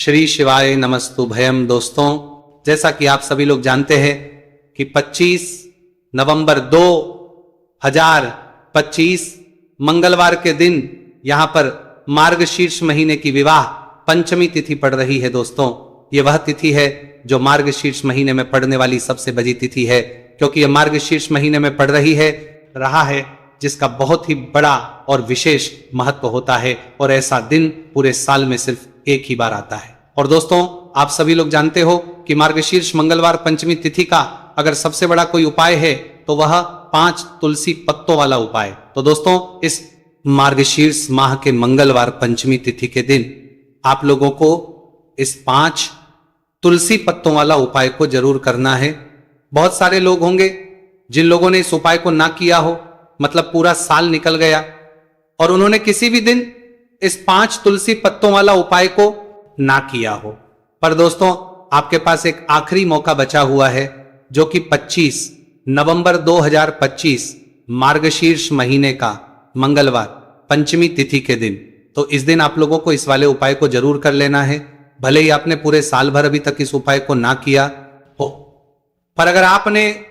श्री शिवाय नमस्तु भयम। दोस्तों, जैसा कि आप सभी लोग जानते हैं कि 25 नवंबर 2025 मंगलवार के दिन यहां पर मार्गशीर्ष महीने की विवाह पंचमी तिथि पड़ रही है। दोस्तों, ये वह तिथि है जो मार्गशीर्ष महीने में पड़ने वाली सबसे बड़ी तिथि है, क्योंकि यह मार्गशीर्ष महीने में पड़ रहा है जिसका बहुत ही बड़ा और विशेष महत्व होता है, और ऐसा दिन पूरे साल में सिर्फ एक ही बार आता है। और दोस्तों, आप सभी लोग जानते हो कि मार्गशीर्ष मंगलवार पंचमी तिथि का अगर सबसे बड़ा कोई उपाय है तो वह 5 तुलसी पत्तों वाला उपाय। तो दोस्तों, इस मार्गशीर्ष माह के मंगलवार पंचमी तिथि के दिन आप लोगों को इस 5 तुलसी पत्तों वाला उपाय को जरूर करना है। बहुत सारे लोग होंगे जिन लोगों ने इस उपाय को ना किया हो, मतलब पूरा साल निकल गया और उन्होंने किसी भी दिन इस 5 तुलसी पत्तों वाला उपाय को ना किया हो। पर दोस्तों, आपके पास एक आखिरी मौका बचा हुआ है, जो कि 25 नवंबर 2025 मार्गशीर्ष महीने का मंगलवार पंचमी तिथि के दिन। तो इस दिन आप लोगों को इस वाले उपाय को जरूर कर लेना है, भले ही आपने पूरे साल भर अभी तक इस उपाय को ना किया हो। पर अगर आपने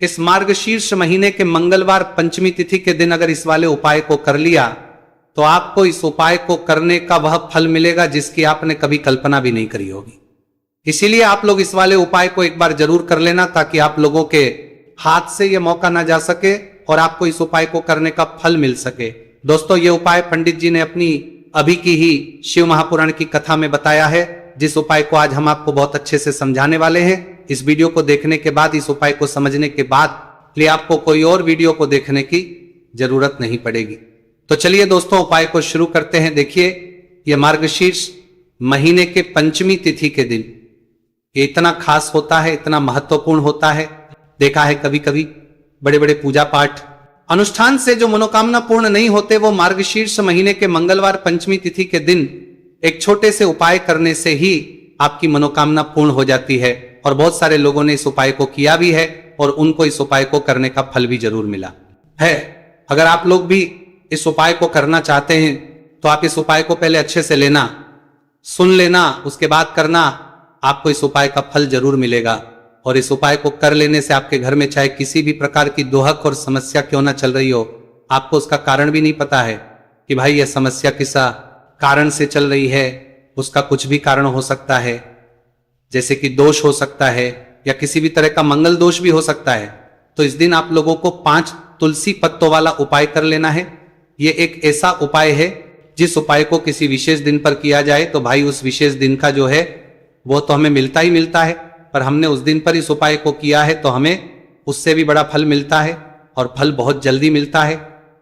इस मार्गशीर्ष महीने के मंगलवार पंचमी तिथि के दिन अगर इस वाले उपाय को कर लिया तो आपको इस उपाय को करने का वह फल मिलेगा जिसकी आपने कभी कल्पना भी नहीं करी होगी। इसीलिए आप लोग इस वाले उपाय को एक बार जरूर कर लेना, ताकि आप लोगों के हाथ से यह मौका ना जा सके और आपको इस उपाय को करने का फल मिल सके। दोस्तों, ये उपाय पंडित जी ने अपनी अभी की ही शिव महापुराण की कथा में बताया है, जिस उपाय को आज हम आपको बहुत अच्छे से समझाने वाले हैं। इस वीडियो को देखने के बाद, इस उपाय को समझने के बाद आपको कोई और वीडियो को देखने की जरूरत नहीं पड़ेगी। तो चलिए दोस्तों, उपाय को शुरू करते हैं। देखिए, यह मार्गशीर्ष महीने के पंचमी तिथि के दिन ये इतना खास होता है, इतना महत्वपूर्ण होता है। देखा है कभी कभी बड़े बड़े पूजा पाठ अनुष्ठान से जो मनोकामना पूर्ण नहीं होते, वो मार्गशीर्ष महीने के मंगलवार पंचमी तिथि के दिन एक छोटे से उपाय करने से ही आपकी मनोकामना पूर्ण हो जाती है। और बहुत सारे लोगों ने इस उपाय को किया भी है और उनको इस उपाय को करने का फल भी जरूर मिला है। अगर आप लोग भी इस उपाय को करना चाहते हैं तो आप इस उपाय को पहले अच्छे से लेना, सुन लेना, उसके बाद करना। आपको इस उपाय का फल जरूर मिलेगा। और इस उपाय को कर लेने से आपके घर में चाहे किसी भी प्रकार की दुहक और समस्या क्यों ना चल रही हो, आपको उसका कारण भी नहीं पता है कि भाई यह समस्या किस कारण से चल रही है। उसका कुछ भी कारण हो सकता है, जैसे कि दोष हो सकता है या किसी भी तरह का मंगल दोष भी हो सकता है। तो इस दिन आप लोगों को 5 तुलसी पत्तों वाला उपाय कर लेना है। ये एक ऐसा उपाय है जिस उपाय को किसी विशेष दिन पर किया जाए तो भाई उस विशेष दिन का जो है वो तो हमें मिलता ही मिलता है, पर हमने उस दिन पर इस उपाय को किया है तो हमें उससे भी बड़ा फल मिलता है, और फल बहुत जल्दी मिलता है,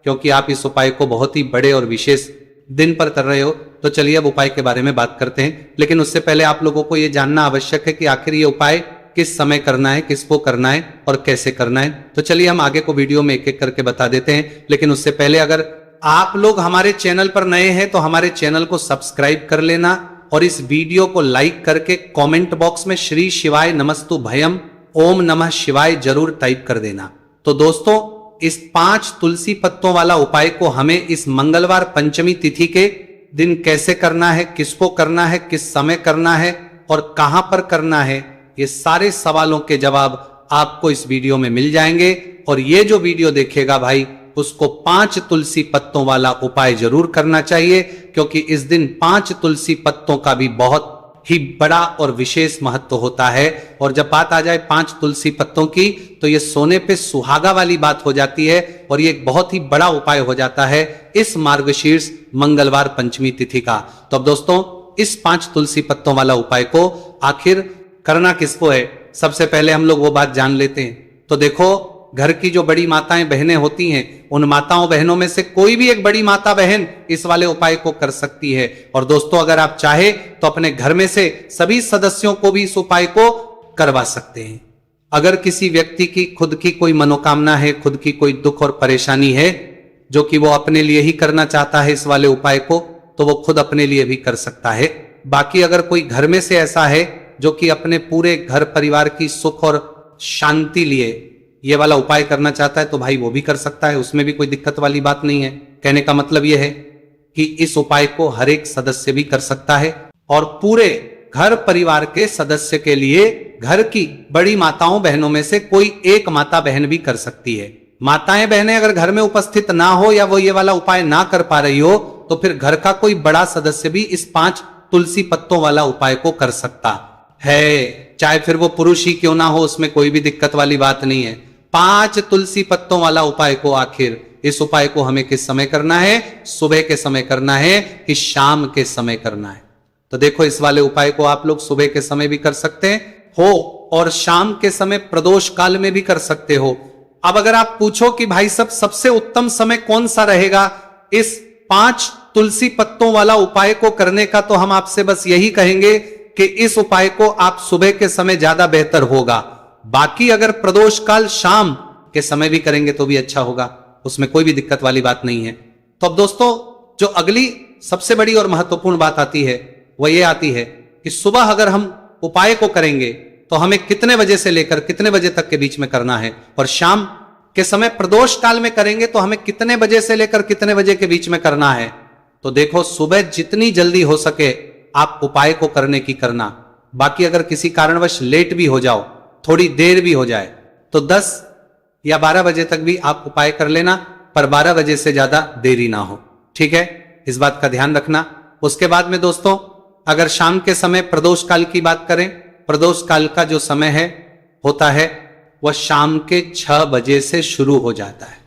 क्योंकि आप इस उपाय को बहुत ही बड़े और विशेष दिन पर कर रहे हो। तो चलिए अब उपाय के बारे में बात करते हैं, लेकिन उससे पहले आप लोगों को यह जानना आवश्यक है कि आखिर ये उपाय किस समय करना है, किसको करना है और कैसे करना है। तो चलिए हम आगे को वीडियो में एक एक करके बता देते हैं। लेकिन उससे पहले अगर आप लोग हमारे चैनल पर नए हैं तो हमारे चैनल को सब्सक्राइब कर लेना और इस वीडियो को लाइक करके कमेंट बॉक्स में श्री शिवाय नमस्तु भयम ओम नमः शिवाय जरूर टाइप कर देना। तो दोस्तों, इस 5 तुलसी पत्तों वाला उपाय को हमें इस मंगलवार पंचमी तिथि के दिन कैसे करना है, किसको करना है, किस समय करना है और कहां पर करना है, ये सारे सवालों के जवाब आपको इस वीडियो में मिल जाएंगे। और ये जो वीडियो देखेगा भाई, उसको 5 तुलसी पत्तों वाला उपाय जरूर करना चाहिए, क्योंकि इस दिन 5 तुलसी पत्तों का भी बहुत ही बड़ा और विशेष महत्व होता है। और जब बात आ जाए 5 तुलसी पत्तों की, तो ये सोने पे सुहागा वाली बात हो जाती है और ये एक बहुत ही बड़ा उपाय हो जाता है इस मार्गशीर्ष मंगलवार पंचमी तिथि का। तो अब दोस्तों, इस 5 तुलसी पत्तों वाला उपाय को आखिर करना किसको है, सबसे पहले हम लोग वो बात जान लेते हैं। तो देखो, घर की जो बड़ी माताएं बहनें होती हैं, उन माताओं बहनों में से कोई भी एक बड़ी माता बहन इस वाले उपाय को कर सकती है। और दोस्तों, अगर आप चाहे तो अपने घर में से सभी सदस्यों को भी इस उपाय को करवा सकते हैं। अगर किसी व्यक्ति की खुद की कोई मनोकामना है, खुद की कोई दुख और परेशानी है जो कि वो अपने लिए ही करना चाहता है इस वाले उपाय को, तो वो खुद अपने लिए भी कर सकता है। बाकी अगर कोई घर में से ऐसा है जो कि अपने पूरे घर परिवार की सुख और शांति लिए ये वाला उपाय करना चाहता है, तो भाई वो भी कर सकता है, उसमें भी कोई दिक्कत वाली बात नहीं है। कहने का मतलब यह है कि इस उपाय को हर एक सदस्य भी कर सकता है। और पूरे घर परिवार के सदस्य के लिए घर की बड़ी माताओं बहनों में से कोई एक माता बहन भी कर सकती है। माताएं बहनें अगर घर में उपस्थित ना हो या वो ये वाला उपाय ना कर पा रही हो तो फिर घर का कोई बड़ा सदस्य भी इस 5 तुलसी पत्तों वाला उपाय को कर सकता है, चाहे फिर वो पुरुष ही क्यों ना हो, उसमें कोई भी दिक्कत वाली बात नहीं है। 5 तुलसी पत्तों वाला उपाय को आखिर इस उपाय को हमें किस समय करना है? सुबह के समय करना है कि शाम के समय करना है? तो देखो इस वाले उपाय को आप लोग सुबह के समय भी कर सकते हो और शाम के समय प्रदोष काल में भी कर सकते हो। अब अगर आप पूछो कि भाई सब सबसे उत्तम समय कौन सा रहेगा इस 5 तुलसी पत्तों वाला उपाय को करने का, तो हम आपसे बस यही कहेंगे कि इस उपाय को आप सुबह के समय ज्यादा बेहतर होगा। बाकी अगर प्रदोष काल शाम के समय भी करेंगे तो भी अच्छा होगा, उसमें कोई भी दिक्कत वाली बात नहीं है। तो अब दोस्तों जो अगली सबसे बड़ी और महत्वपूर्ण बात आती है वह यह आती है कि सुबह अगर हम उपाय को करेंगे तो हमें कितने बजे से लेकर कितने बजे तक के बीच में करना है, और शाम के समय प्रदोष काल में करेंगे तो हमें कितने बजे से लेकर कितने बजे के बीच में करना है। तो देखो सुबह जितनी जल्दी हो सके आप उपाय को करने की करना। बाकी अगर किसी कारणवश लेट भी हो जाओ, थोड़ी देर भी हो जाए, तो 10 या 12 बजे तक भी आप उपाय कर लेना, पर 12 बजे से ज्यादा देरी ना हो, ठीक है? इस बात का ध्यान रखना। उसके बाद में दोस्तों अगर शाम के समय प्रदोष काल की बात करें, प्रदोष काल का जो समय है होता है वह शाम के 6 बजे से शुरू हो जाता है।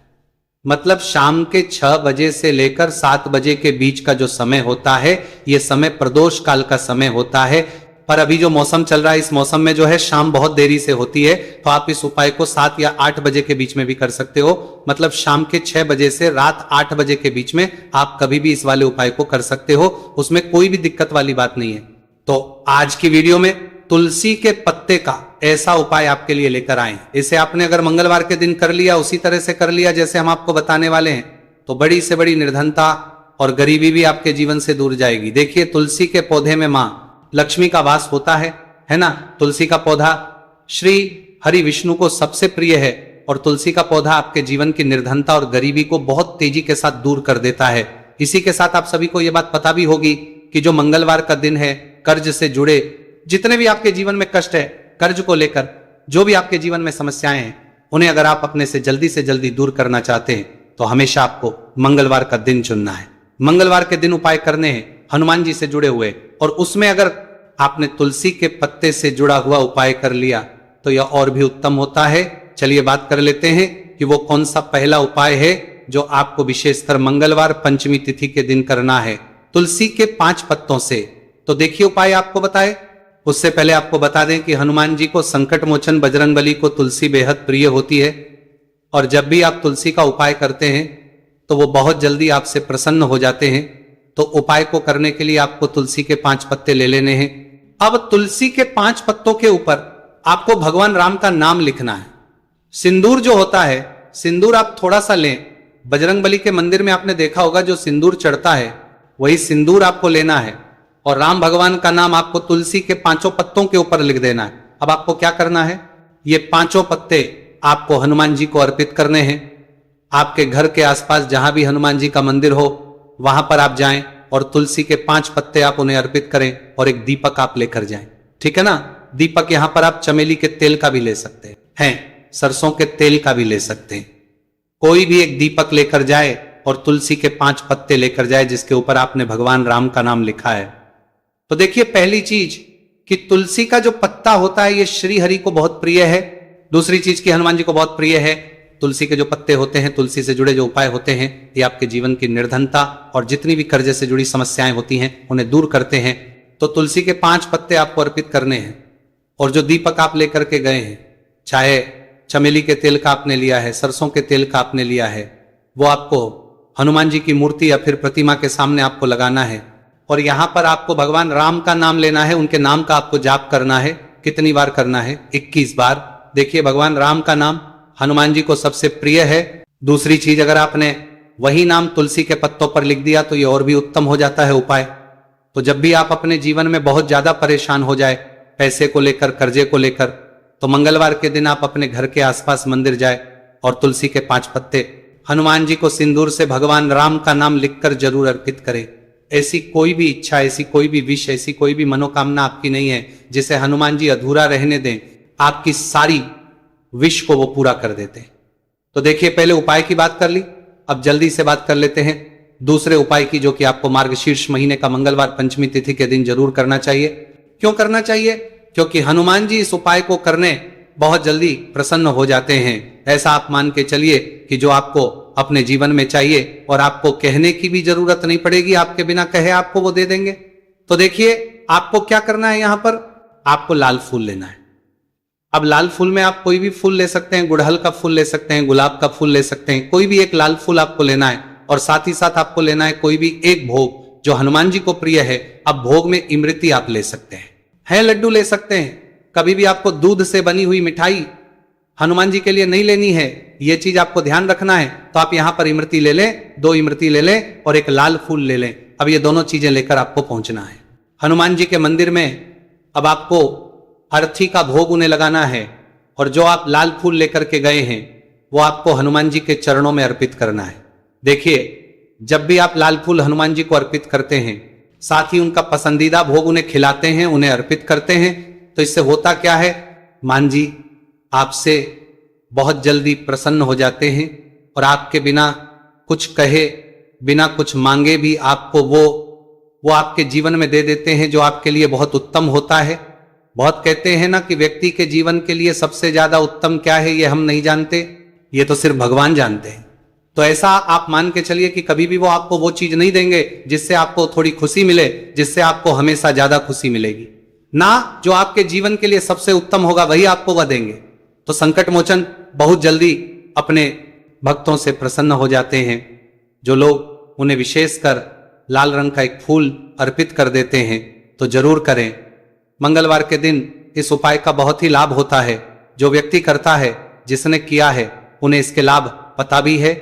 मतलब शाम के 6 बजे से लेकर 7 बजे के बीच का जो समय होता है यह समय प्रदोष काल का समय होता है। पर अभी जो मौसम चल रहा है इस मौसम में जो है शाम बहुत देरी से होती है, तो आप इस उपाय को 7 या 8 बजे के बीच में भी कर सकते हो। मतलब शाम के 6 बजे से रात 8 बजे के बीच में आप कभी भी इस वाले उपाय को कर सकते हो, उसमें कोई भी दिक्कत वाली बात नहीं है। तो आज की वीडियो में तुलसी के पत्ते का ऐसा उपाय आपके लिए लेकर आए। इसे आपने अगर मंगलवार के दिन कर लिया, उसी तरह से कर लिया जैसे हम आपको बताने वाले हैं, तो बड़ी से बड़ी निर्धनता और गरीबी भी आपके जीवन से दूर जाएगी। देखिए तुलसी के पौधे में मां लक्ष्मी का वास होता है ना? तुलसी का पौधा श्री हरि विष्णु को सबसे प्रिय है और तुलसी का पौधा आपके जीवन की निर्धनता और गरीबी को बहुत तेजी के साथ दूर कर देता है। इसी के साथ आप सभी को यह बात पता भी होगी कि जो मंगलवार का दिन है, कर्ज से जुड़े जितने भी आपके जीवन में कष्ट है, कर्ज को लेकर जो भी आपके जीवन में समस्याएं हैं, उन्हें अगर आप अपने से जल्दी दूर करना चाहते हैं तो हमेशा आपको मंगलवार का दिन चुनना है। मंगलवार के दिन उपाय करने हैं हनुमान जी से जुड़े हुए, और उसमें अगर आपने तुलसी के पत्ते से जुड़ा हुआ उपाय कर लिया तो यह और भी उत्तम होता है। चलिए बात कर लेते हैं कि वो कौन सा पहला उपाय है जो आपको विशेषकर मंगलवार पंचमी तिथि के दिन करना है तुलसी के 5 पत्तों से। तो देखिए उपाय आपको बताए, उससे पहले आपको बता दें कि हनुमान जी को संकट मोचन बजरंगबली को तुलसी बेहद प्रिय होती है, और जब भी आप तुलसी का उपाय करते हैं तो वो बहुत जल्दी आपसे प्रसन्न हो जाते हैं। तो उपाय को करने के लिए आपको तुलसी के 5 पत्ते ले लेने हैं। अब तुलसी के 5 पत्तों के ऊपर आपको भगवान राम का नाम लिखना है। सिंदूर जो होता है, सिंदूर आप थोड़ा सा लें। बजरंगबली के मंदिर में आपने देखा होगा जो सिंदूर चढ़ता है वही सिंदूर आपको लेना है, और राम भगवान का नाम आपको तुलसी के 5 पत्तों के ऊपर लिख देना है। अब आपको क्या करना है, ये 5 पत्ते आपको हनुमान जी को अर्पित करने हैं। आपके घर के आसपास जहां भी हनुमान जी का मंदिर हो वहां पर आप जाएं और तुलसी के 5 पत्ते आप उन्हें अर्पित करें, और एक दीपक आप लेकर जाएं, ठीक है ना? दीपक यहां पर आप चमेली के तेल का भी ले सकते हैं, सरसों के तेल का भी ले सकते हैं। कोई भी एक दीपक लेकर जाए और तुलसी के 5 पत्ते लेकर जाए जिसके ऊपर आपने भगवान राम का नाम लिखा है। तो देखिए पहली चीज कि तुलसी का जो पत्ता होता है ये श्री हरि को बहुत प्रिय है। दूसरी चीज कि हनुमान जी को बहुत प्रिय है। तुलसी के जो पत्ते होते हैं, तुलसी से जुड़े जो उपाय होते हैं, ये आपके जीवन की निर्धनता और जितनी भी कर्जे से जुड़ी समस्याएं होती हैं उन्हें दूर करते हैं। तो तुलसी के 5 पत्ते आपको अर्पित करने हैं, और जो दीपक आप लेकर के गए हैं, चाहे चमेली के तेल का आपने लिया है, सरसों के तेल का आपने लिया है, वो आपको हनुमान जी की मूर्ति या फिर प्रतिमा के सामने आपको लगाना है, और यहां पर आपको भगवान राम का नाम लेना है। उनके नाम का आपको जाप करना है। कितनी बार करना है? 21 बार। देखिए भगवान राम का नाम हनुमान जी को सबसे प्रिय है। दूसरी चीज, अगर आपने वही नाम तुलसी के पत्तों पर लिख दिया तो ये और भी उत्तम हो जाता है उपाय। तो जब भी आप अपने जीवन में बहुत ज्यादा परेशान हो जाए, पैसे को लेकर, कर्जे को लेकर, तो मंगलवार के दिन आप अपने घर के आसपास मंदिर जाए और तुलसी के 5 पत्ते हनुमान जी को सिंदूर से भगवान राम का नाम लिखकर जरूर अर्पित करें। ऐसी कोई भी इच्छा, ऐसी कोई भी विश, ऐसी कोई भी मनोकामना आपकी नहीं है जिसे हनुमान जी अधूरा रहने दें, आपकी सारी विश को वो पूरा कर देते हैं। तो देखिए, पहले उपाय की बात कर ली, अब जल्दी से बात कर लेते हैं दूसरे उपाय की, जो कि आपको मार्गशीर्ष महीने का मंगलवार पंचमी तिथि के दिन जरूर करना चाहिए। क्यों करना चाहिए? क्योंकि हनुमान जी इस उपाय को करने बहुत जल्दी प्रसन्न हो जाते हैं। ऐसा आप मान के चलिए कि जो आपको अपने जीवन में चाहिए और आपको कहने की भी जरूरत नहीं पड़ेगी, आपके बिना कहे आपको वो दे देंगे। तो देखिए, आपको क्या करना है, यहां पर आपको लाल फूल लेना है। अब लाल फूल में आप कोई भी फूल ले सकते हैं, गुड़हल का फूल ले सकते हैं, गुलाब का फूल ले सकते हैं, कोई भी एक लाल फूल आपको लेना है। और साथ ही साथ आपको लेना है कोई भी एक भोग जो हनुमान जी को प्रिय है। अब भोग में इमरती आप ले सकते हैं, लड्डू ले सकते हैं। कभी भी आपको दूध से बनी हुई मिठाई हनुमान जी के लिए नहीं लेनी है, यह चीज आपको ध्यान रखना है। तो आप यहां पर इमरती ले लें, 2 इमरती ले लें और एक लाल फूल ले लें। अब ये दोनों चीजें लेकर आपको पहुंचना है हनुमान जी के मंदिर में। अब आपको अर्थी का भोग उन्हें लगाना है और जो आप लाल फूल लेकर के गए हैं वो आपको हनुमान जी के चरणों में अर्पित करना है। देखिए, जब भी आप लाल फूल हनुमान जी को अर्पित करते हैं, साथ ही उनका पसंदीदा भोग उन्हें खिलाते हैं, उन्हें अर्पित करते हैं, तो इससे होता क्या है, मान जी आपसे बहुत जल्दी प्रसन्न हो जाते हैं और आपके बिना कुछ कहे, बिना कुछ मांगे भी आपको वो आपके जीवन में दे देते हैं, जो आपके लिए बहुत उत्तम होता है। बहुत कहते हैं ना कि व्यक्ति के जीवन के लिए सबसे ज्यादा उत्तम क्या है, ये हम नहीं जानते, ये तो सिर्फ भगवान जानते हैं। तो ऐसा आप मान के चलिए कि कभी भी वो आपको वो चीज नहीं देंगे जिससे आपको थोड़ी खुशी मिले, जिससे आपको हमेशा ज्यादा खुशी मिलेगी ना। जो आपके जीवन के लिए सबसे उत्तम होगा वही आपको वह देंगे। तो संकट मोचन बहुत जल्दी अपने भक्तों से प्रसन्न हो जाते हैं। जो लोग उन्हें विशेषकर लाल रंग का एक फूल अर्पित कर देते हैं तो जरूर करें। मंगलवार के दिन इस उपाय का बहुत ही लाभ होता है। जो व्यक्ति करता है, जिसने किया है, उन्हें इसके लाभ पता भी है।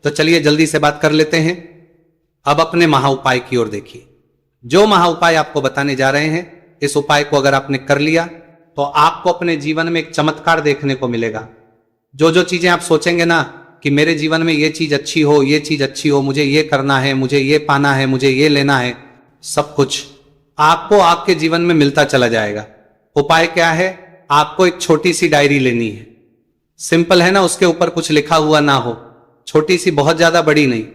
तो चलिए जल्दी से बात कर लेते हैं। अब अपने महा उपाय की ओर देखिए। जो महा उपाय आपको बताने जा रहे हैं, इस उपाय को अगर आपने कर लिया तो आपको अपने जीवन में एक चमत्कार देखने को मिलेगा। जो जो चीजें आप सोचेंगे ना कि मेरे जीवन में ये चीज अच्छी हो, ये चीज अच्छी हो, मुझे ये करना है, मुझे ये पाना है, मुझे ये लेना है, सब कुछ आपको आपके जीवन में मिलता चला जाएगा। उपाय क्या है? आपको एक छोटी सी डायरी लेनी है। सिंपल है ना, उसके ऊपर कुछ लिखा हुआ ना हो, छोटी सी, बहुत ज्यादा बड़ी नहीं,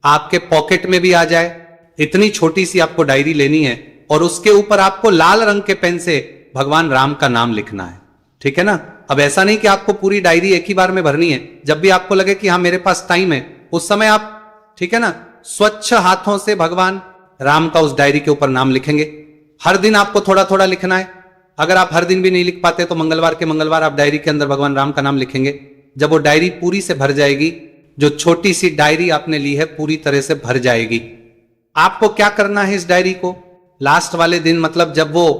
आपके पॉकेट में भी आ जाए, इतनी छोटी सी आपको डायरी लेनी है। और उसके ऊपर आपको लाल रंग के पेन से भगवान राम का नाम लिखना है। ठीक है ना? अब ऐसा नहीं कि आपको पूरी डायरी एक ही बार में भरनी है। जब भी आपको लगे कि हाँ मेरे पास टाइम है, उस समय आप, ठीक है ना, स्वच्छ हाथों से भगवान राम का उस डायरी के ऊपर नाम लिखेंगे। हर दिन आपको थोड़ा थोड़ा लिखना है। अगर आप हर दिन भी नहीं लिख पाते तो मंगलवार के मंगलवार आप डायरी के अंदर भगवान राम का नाम लिखेंगे। जब वो डायरी पूरी से भर जाएगी, जो छोटी सी डायरी आपने ली है पूरी तरह से भर जाएगी, आपको क्या करना है, इस डायरी को लास्ट वाले दिन, मतलब जब वो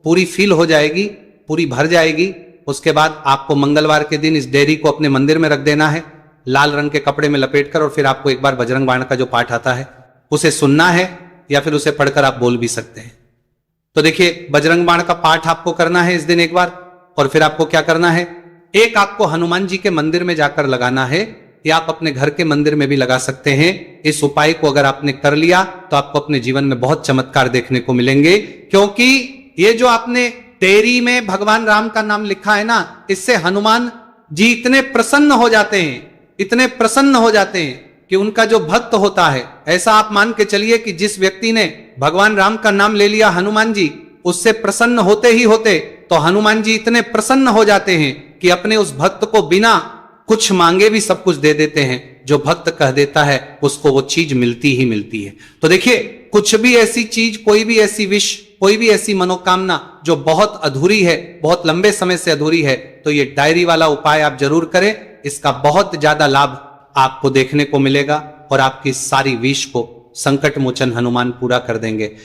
पूरी फिल हो जाएगी, पूरी भर जाएगी, उसके बाद आपको मंगलवार के दिन इस डायरी को अपने मंदिर में रख देना है, लाल रंग के कपड़े में लपेटकर। और फिर आपको एक बार बजरंग बाण का जो पाठ आता है उसे सुनना है, या फिर उसे पढ़कर आप बोल भी सकते हैं। तो देखिए, बजरंग बाण का पाठ आपको करना है इस दिन एक बार। और फिर आपको क्या करना है, एक आपको हनुमान जी के मंदिर में जाकर लगाना है, या आप अपने घर के मंदिर में भी लगा सकते हैं। इस उपाय को अगर आपने कर लिया तो आपको अपने जीवन में बहुत चमत्कार देखने को मिलेंगे। क्योंकि ये जो आपने डायरी में भगवान राम का नाम लिखा है ना, इससे हनुमान जी इतने प्रसन्न हो जाते हैं, इतने प्रसन्न हो जाते हैं कि उनका जो भक्त होता है, ऐसा आप मान के चलिए कि जिस व्यक्ति ने भगवान राम का नाम ले लिया, हनुमान जी उससे प्रसन्न होते ही होते, तो हनुमान जी इतने प्रसन्न हो जाते हैं कि अपने उस भक्त को बिना कुछ मांगे भी सब कुछ दे देते हैं। जो भक्त कह देता है उसको वो चीज मिलती ही मिलती है। तो देखिए, कुछ भी ऐसी चीज, कोई भी ऐसी विश, कोई भी ऐसी मनोकामना जो बहुत अधूरी है, बहुत लंबे समय से अधूरी है, तो ये डायरी वाला उपाय आप जरूर करें। इसका बहुत ज्यादा लाभ आपको देखने को मिलेगा और आपकी सारी विश को संकट मोचन हनुमान पूरा कर देंगे।